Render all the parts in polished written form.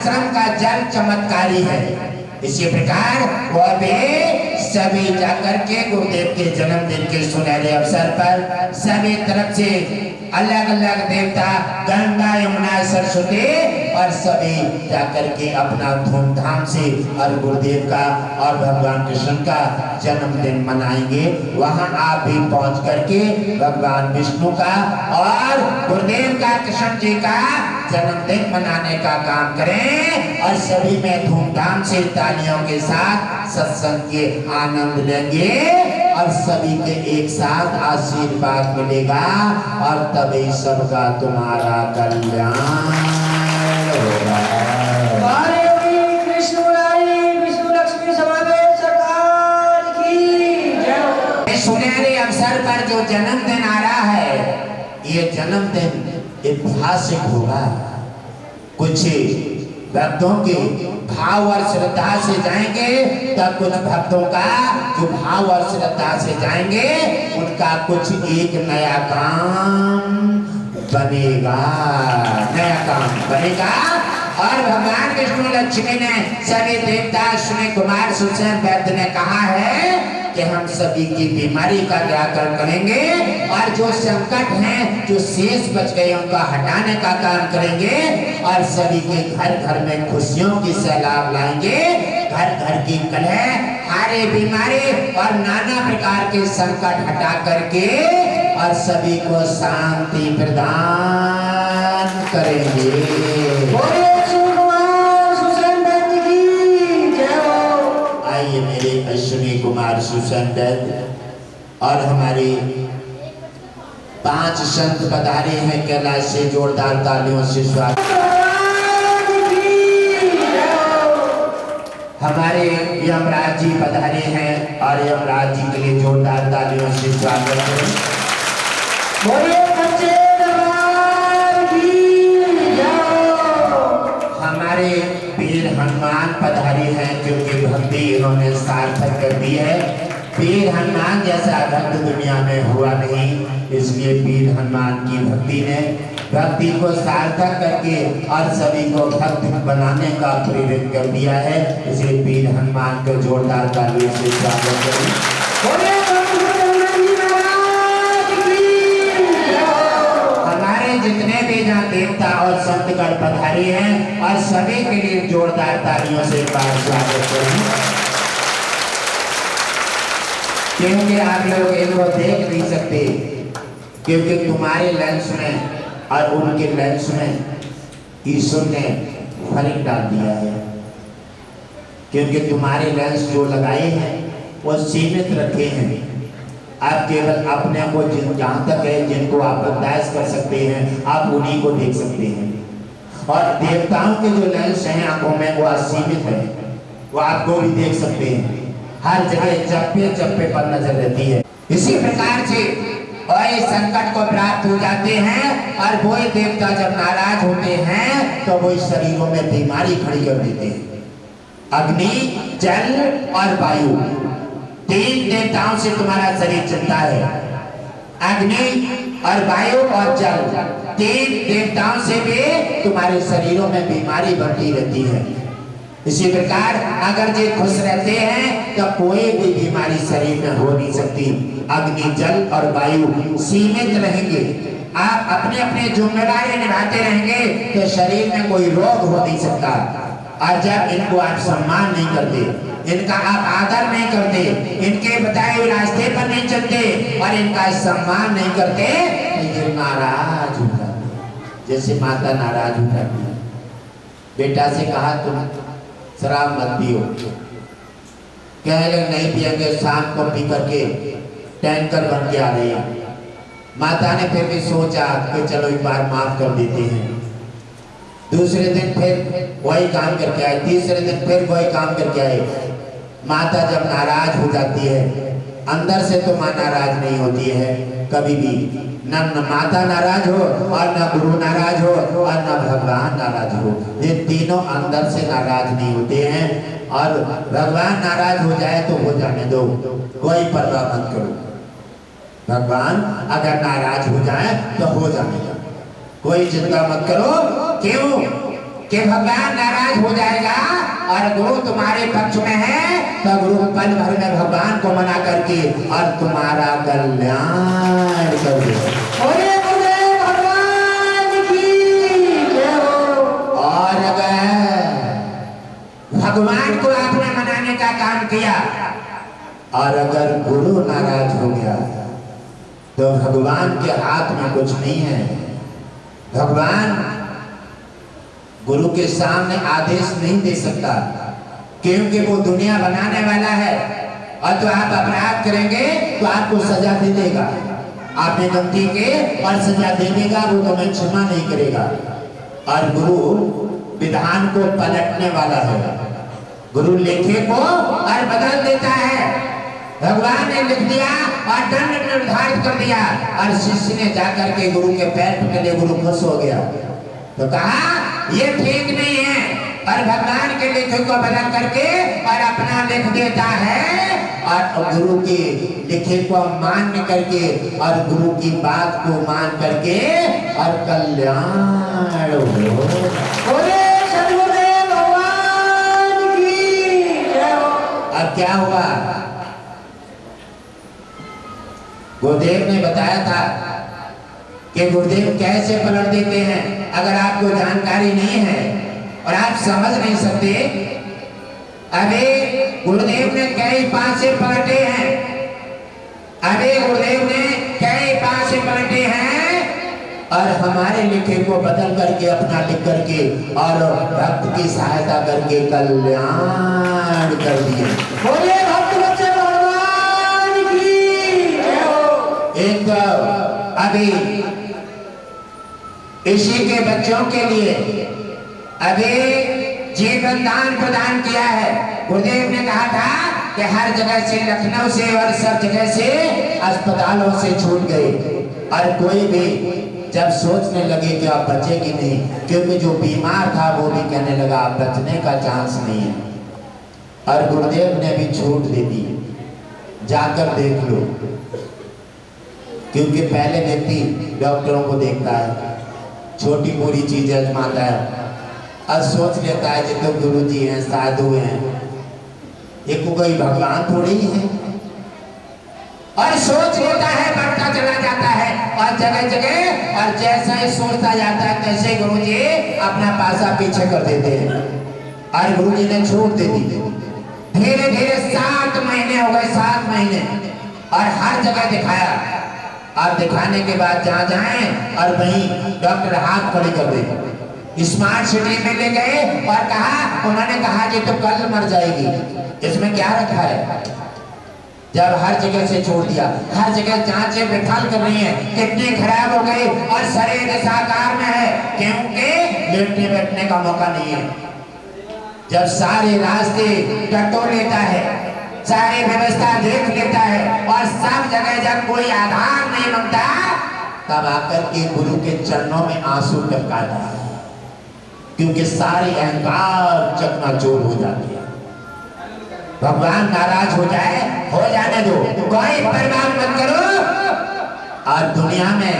आश्रम का जल चमत्कारी है। इसी प्रकार वह भी सभी जाकर के गुरुदेव के जन्मदिन के सुनहरे अवसर पर सभी तरफ से अलग अलग देवता गंगा यमुना सरस्वती और सभी जाकर के अपना धूमधाम से और गुरुदेव का और भगवान कृष्ण का जन्मदिन मनाएंगे। वहां आप भी पहुंच करके भगवान विष्णु का और गुरुदेव का कृष्ण जी का जन्मदिन मनाने का काम करें और सभी में धूमधाम से तालियों के साथ सत्संग के आनंद लेंगे और सभी के एक साथ आशीर्वाद मिलेगा और तभी सबका तुम्हारा कल्याण होगा। विष्णु लक्ष्मी समावेश सरकार की जय। सुनहरे अवसर पर जो जन्मदिन आ रहा है, ये जन्मदिन ऐतिहासिक होगा। कुछ भक्तों के भाव और श्रद्धा से जाएंगे तो कुछ भक्तों का जो भाव और श्रद्धा से जाएंगे उनका कुछ एक नया काम बनेगा, नया काम बनेगा। और भगवान विष्णु लक्ष्मी ने सभी देवता अश्विनी कुमार सुसेन वैद्य ने कहा है कि हम सभी की बीमारी का निराकरण करेंगे और जो संकट हैं, जो शेष बच गए उनका हटाने का काम करेंगे और सभी के घर घर में खुशियों की सैलाब लाएंगे। घर घर की कलह, हारे बीमारी और नाना प्रकार के संकट हटा करके और सभी को शांति प्रदान करेंगे। आइए मेरे अश्विनी कुमार सुसेन वैद्य और हमारे 5 संत पधारे हैं कैलाश से, जोरदार तालियों से स्वागत। हमारे यमराज जी पधारे हैं और यमराज जी के लिए जोरदार तालियों से स्वागत करें। हमारे वीर हनुमान पधारे हैं क्योंकि भक्ति इन्होंने सार्थक कर दी है। वीर हनुमान जैसा भक्त दुनिया में हुआ नहीं, इसलिए वीर हनुमान की भक्ति ने भक्ति को सार्थक करके और सभी को भक्त बनाने का प्रेरित कर दिया है। इसलिए वीर हनुमान को जोरदार तालियों से स्वागत करें। हमारे जितने भी जहाँ देवता और संतगण पधारे हैं और सभी के लिए जोरदार तालियों से स्वागत करें। क्योंकि आप लोग इनको देख नहीं सकते, क्योंकि तुम्हारे लेंस में और उनके लेंस में ईश्वर ने फर्क डाल दिया है। क्योंकि तुम्हारे लेंस जो लगाए हैं वो सीमित रखे हैं। आप केवल अपने को जहाँ तक है जिनको आप बर्दाश्त कर सकते हैं आप उन्हीं को देख सकते हैं, और देवताओं के जो लेंस हैं आंखों में वो असीमित है, वो आपको भी देख सकते हैं। हर जगह चप्पे चप्पे पर नजर रहती है। इसी प्रकार से वही संकट को प्राप्त हो जाते हैं और वही देवता जब नाराज होते हैं तो वही शरीरों में बीमारी खड़ी कर देते हैं। अग्नि, जल और वायु, 3 देवताओं से तुम्हारा शरीर चलता है। अग्नि और वायु और जल, 3 देवताओं से भी तुम्हारे शरीरों में बीमारी बढ़ती रहती है। इसी प्रकार अगर ये खुश रहते हैं तो कोई भी बीमारी शरीर में हो नहीं सकती। अग्नि, जल और वायु सीमित रहेंगे, आप अपने अपने जिम्मेदारी निभाते रहेंगे तो शरीर में कोई रोग हो नहीं सकता। और जब इनको आप सम्मान नहीं करते, इनका आप आदर नहीं करते, इनके बताए हुए रास्ते पर नहीं चलते और इनका सम्मान नहीं करते तो ये नाराज हो जाते। जैसे माता नाराज हो जाती है, बेटा से कहा तुम शराब मत पियो, कह लगे नहीं पिएंगे, शाम को पी करके टैंकर बन के आ रही है। माता ने फिर भी सोचा कि चलो एक बार माफ कर देते हैं। दूसरे दिन फिर वही काम करके आए, तीसरे दिन फिर वही काम करके आए। माता जब नाराज हो जाती है, अंदर से तो माँ नाराज नहीं होती है कभी भी, न माता नाराज हो और न गुरु नाराज हो और न भगवान नाराज हो, ये तीनों अंदर से नाराज नहीं होते हैं। और भगवान नाराज हो जाए तो हो जाने दो, कोई परवाह मत करो। भगवान अगर नाराज हो जाए तो हो जाने दो, कोई चिंता मत करो। क्यों? कि भगवान नाराज हो जाएगा और गुरु तुम्हारे पक्ष में है, तो गुरु पल भर में भगवान को मना करके और तुम्हारा कल्याण कर दे। बोले गुरुदेव भगवान की जय हो। और अगर भगवान को आपने मनाने का काम किया और अगर गुरु नाराज हो गया तो भगवान के हाथ में कुछ नहीं है। भगवान गुरु के सामने आदेश नहीं दे सकता, क्योंकि वो दुनिया बनाने वाला है। और तो आप अपराध करेंगे तो आपको सजा दे देगा, आपने गलती के और सजा दे देगा, वो तुम्हें क्षमा नहीं करेगा। और गुरु विधान को पलटने वाला है, गुरु लेखे को और बदल देता है। भगवान ने लिख दिया और दंड निर्धारित कर दिया और शिष्य ने जाकर के गुरु के पैर पकड़े, गुरु खुश हो गया। तो कहा ये ठीक नहीं है, और भगवान के लिखे को बदल करके और अपना लिख देता है और गुरु के लिखे को मान्य करके और गुरु की बात को मान करके और कल्याण हो। बोले सद्गुरुदेव भगवान की जय हो। अब क्या हुआ? गुरुदेव ने बताया था कि गुरुदेव कैसे पलट देते हैं। अगर आपको जानकारी नहीं है और आप समझ नहीं सकते, अभी गुरुदेव ने कई पासे पलटे हैं, अभी गुरुदेव ने कई पासे पलटे हैं और हमारे लिखे को बदल करके अपना लिख करके और भक्त की सहायता करके कल्याण कर दिए। बोले भक्त बच्चे भगवान की जय हो। एक अभी इसी के बच्चों के लिए अभी जीवन दान प्रदान किया है। गुरुदेव ने कहा था कि हर जगह से, लखनऊ से और सब जगह से अस्पतालों से छूट गए, और कोई भी जब सोचने लगे कि आप बचेगी नहीं, क्योंकि जो बीमार था वो भी कहने लगा आप बचने का चांस नहीं है। और गुरुदेव ने भी छूट दे दी, जाकर देख लो, क्योंकि पहले व्यक्ति डॉक्टरों को देखता है, छोटी पूरी चीज आजमाता है और सोच लेता है कि तो गुरु जी हैं, साधु हैं, ये कोई भगवान थोड़ी है, और सोच लेता है, बढ़ता चला जाता है और जगह जगह, और जैसा ही सोचता जाता है तैसे गुरु जी अपना पासा पीछे कर देते हैं। और गुरु जी ने छूट दे दी। धीरे धीरे 7 महीने हो गए, 7 महीने, और हर जगह दिखाया। और दिखाने के बाद जहाँ जाएं और वहीं डॉक्टर हाथ खड़े कर दे। स्मार्ट सिटी में ले गए और कहा, उन्होंने कहा कि तो कल मर जाएगी, इसमें क्या रखा है। जब हर जगह से छोड़ दिया, हर जगह जांचें बेताल कर रही हैं, कितनी खराब हो गई और शरीर साकार में है, क्योंकि लेटने बैठने का मौका नहीं है। जब सारे रास्ते टटोल लेता है, सारी व्यवस्था देख लेता है और सब जगह जब कोई आधार नहीं बनता, तब आकर के गुरु के चरणों में आंसू टपकाता है, क्योंकि सारी अहंकार चकनाचूर हो जाती है। भगवान नाराज हो जाए, हो जाने दो, कोई परवाह मत करो। और दुनिया में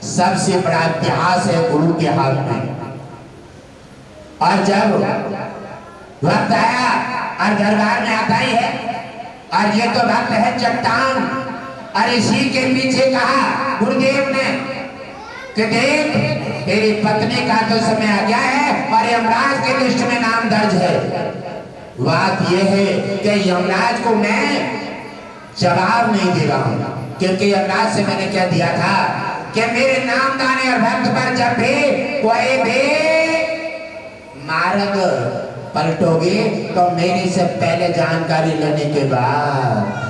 सबसे बड़ा इतिहास है गुरु के हाथ में। और जब वक्त आया और दरबार में आता ही है, और ये तो भक्त है चट्टान, और इसी के पीछे कहा गुरुदेव ने कि देख तेरी पत्नी का तो समय आ गया है और यमराज के लिस्ट में नाम दर्ज है। बात यह है कि यमराज को मैं जवाब नहीं दे रहा हूं, क्योंकि यमराज से मैंने क्या दिया था कि मेरे नाम दाने और भक्त पर जब भी कोई भी मार्ग पलटोगे तो मेरी से पहले जानकारी लेने के बाद,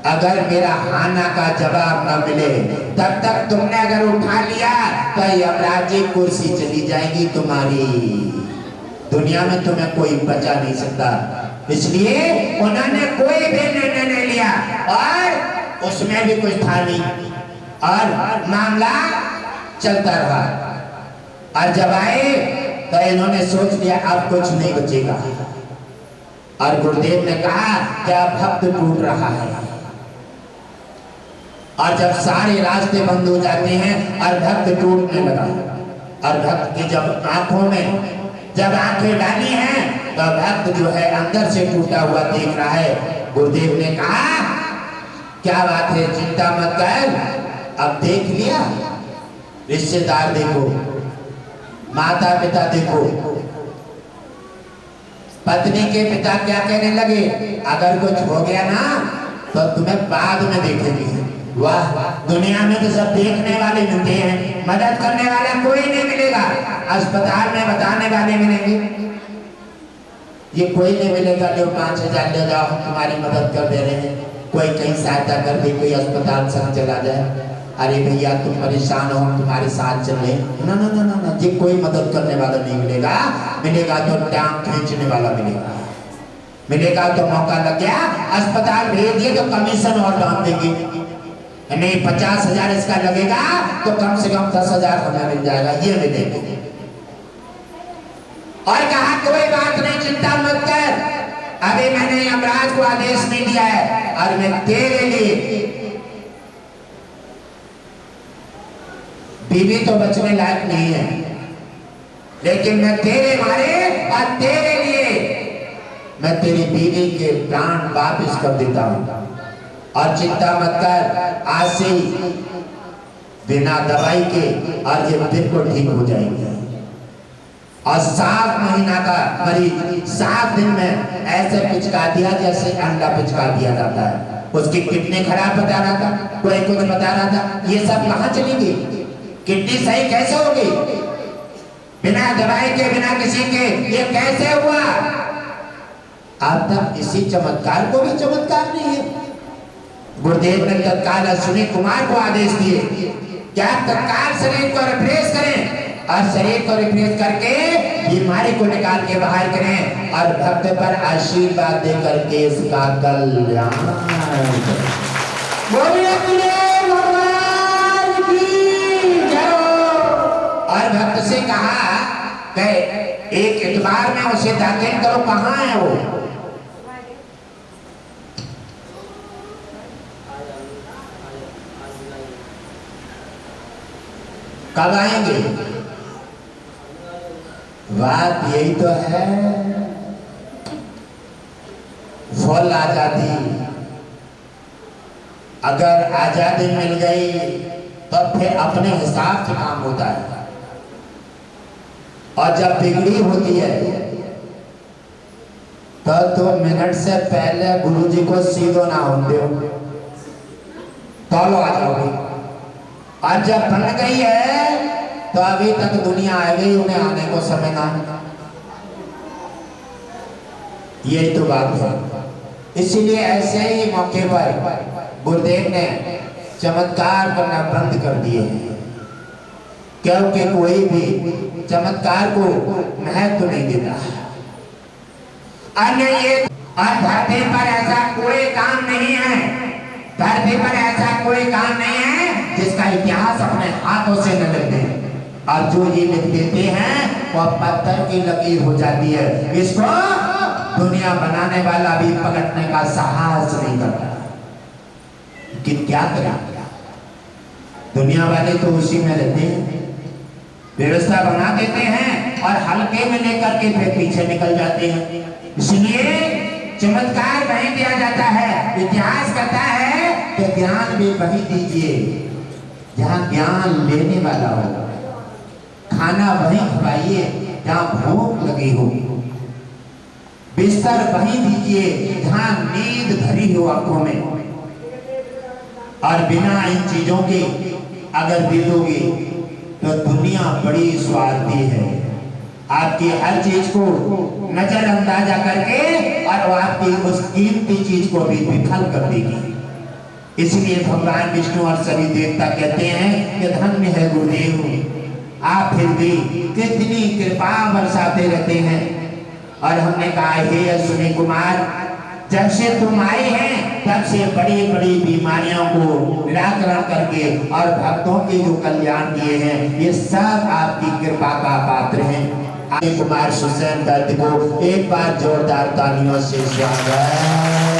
अगर मेरा हाना का जवाब न मिले तब तक तुमने अगर उठा लिया तो यमराज जी कुर्सी चली जाएगी तुम्हारी। दुनिया में तुम्हें कोई बचा नहीं सकता। इसलिए उन्होंने कोई भी निर्णय नहीं लिया और उसमें भी कुछ था नहीं, और मामला चलता रहा। और जब आए तो इन्होंने सोच लिया अब कुछ नहीं बचेगा, और गुरुदेव ने कहा क्या भक्त टूट रहा है। और जब सारे रास्ते बंद हो जाते हैं और भक्त टूटने लगा, और भक्त की जब आंखों में जब आंखें डाली हैं तो भक्त जो है अंदर से टूटा हुआ देख रहा है। गुरुदेव ने कहा क्या बात है, चिंता मत कर, अब देख लिया, रिश्तेदार देखो, माता पिता देखो, पत्नी के पिता क्या कहने लगे, अगर कुछ हो गया ना तो तुम्हें बाद में देखेंगे। वाह, दुनिया में तो सब देखने वाले मिलते हैं, मदद करने वाला कोई नहीं मिलेगा। अस्पताल में बताने वाले मिलेंगे, ये कोई नहीं मिलेगा जो 5,000 ले जाओ तुम्हारी मदद कर दे रहे हैं। कोई कहीं सहायता कर दे, कोई अस्पताल संग चला जाए, अरे भैया तुम परेशान हो, हम तुम्हारे साथ चले, ना ना ना ना, जी कोई मदद करने वाला नहीं मिलेगा। मिलेगा तो टांग खींचने वाला मिलेगा, मिलेगा तो मौका लग गया अस्पताल भेज दिए तो कमीशन और बांध देंगे, नहीं 50,000 इसका लगेगा तो कम से कम 10,000 हमें मिल जाएगा, ये मिलेगा। और कहा कोई बात नहीं, चिंता मत कर, अभी मैंने यमराज को आदेश नहीं दिया है और मैं तेरे लिए, बीवी तो बचने लायक नहीं है, लेकिन मैं तेरे मारे और तेरे लिए मैं तेरी बीवी के प्राण वापिस कर देता हूं। और चिंता मत कर, आज से बिना दवाई के और ये बिल्कुल ठीक हो जाएंगे। और 7 महीना का मरीज 7 दिन में ऐसे पिचका दिया जैसे अंडा पिचका दिया जाता है। उसकी किडनी खराब बता रहा था, कोई कुछ बता रहा था, ये सब कहां चली गई, किडनी सही कैसे होगी बिना दवाई के, बिना किसी के, ये कैसे हुआ? अब तक इसी चमत्कार को भी चमत्कार नहीं है। गुरुदेव ने तत्काल अश्विनी कुमार को आदेश दिए कि आप तत्काल शरीर को रिफ्रेश करें और शरीर को रिफ्रेश करके बीमारी को निकाल के बाहर करें और भक्त पर आशीर्वाद दे करके इसका कल्याण। और भक्त से कहा कि एक इतवार में उसे दाखिल करो, कहाँ है वो? कब आएंगे? बात यही तो है, फुल आजादी, अगर आजादी मिल गई तो फिर अपने हिसाब से काम होता है, और जब बिगड़ी होती है तो मिनट से पहले गुरुजी को सीधो ना होते हो तो लो आ जाओगे। और जब बन गई है तो अभी तक दुनिया आ गई, उन्हें आने को समय ना, यही तो बात है। इसीलिए ऐसे ही मौके पर गुरुदेव ने चमत्कार करना बंद कर दिए हैं, क्योंकि कोई भी चमत्कार को महत्व नहीं देता। अन्य ये धरती पर ऐसा कोई काम नहीं है, धरती पर ऐसा कोई काम नहीं है जिसका इतिहास अपने हाथों से न लिख दे, और जो ये लिख देते हैं वो पत्थर की लकीर हो जाती है। इसको दुनिया बनाने वाला भी पलटने का साहस नहीं करता कि क्या करें, दुनिया वाले तो उसी में रहते हैं, व्यवस्था बना देते हैं और हल्के में लेकर के फिर पीछे निकल जाते हैं। इसलिए चमत्कार वहीं दिया जाता है, इतिहास कहता है कि ज्ञान भी वहीं दीजिए जहाँ ज्ञान लेने वाला हो, खाना वहीं खवाइए जहाँ भूख लगी हो, बिस्तर वहीं दीजिए जहाँ नींद भरी हो आंखों में। और बिना इन चीजों के अगर दे दोगे तो दुनिया बड़ी स्वार्थी है, आपकी हर चीज को नजरअंदाजा करके और आपकी उस कीमती चीज को भी विफल कर देगी। इसलिए भगवान विष्णु और सभी देवता कहते हैं कि धन्य है गुरुदेव, आप फिर भी कितनी कृपा बरसाते रहते हैं। और हमने कहा हे अश्विनी कुमार, जब से तुम आए हैं तब से बड़ी बड़ी बीमारियों को निराकरण करके और भक्तों के जो कल्याण किए हैं, ये सब आपकी कृपा का पात्र हैं। कुमार सुसैन दत्त को एक बार जोरदार तालियों से स्वागत।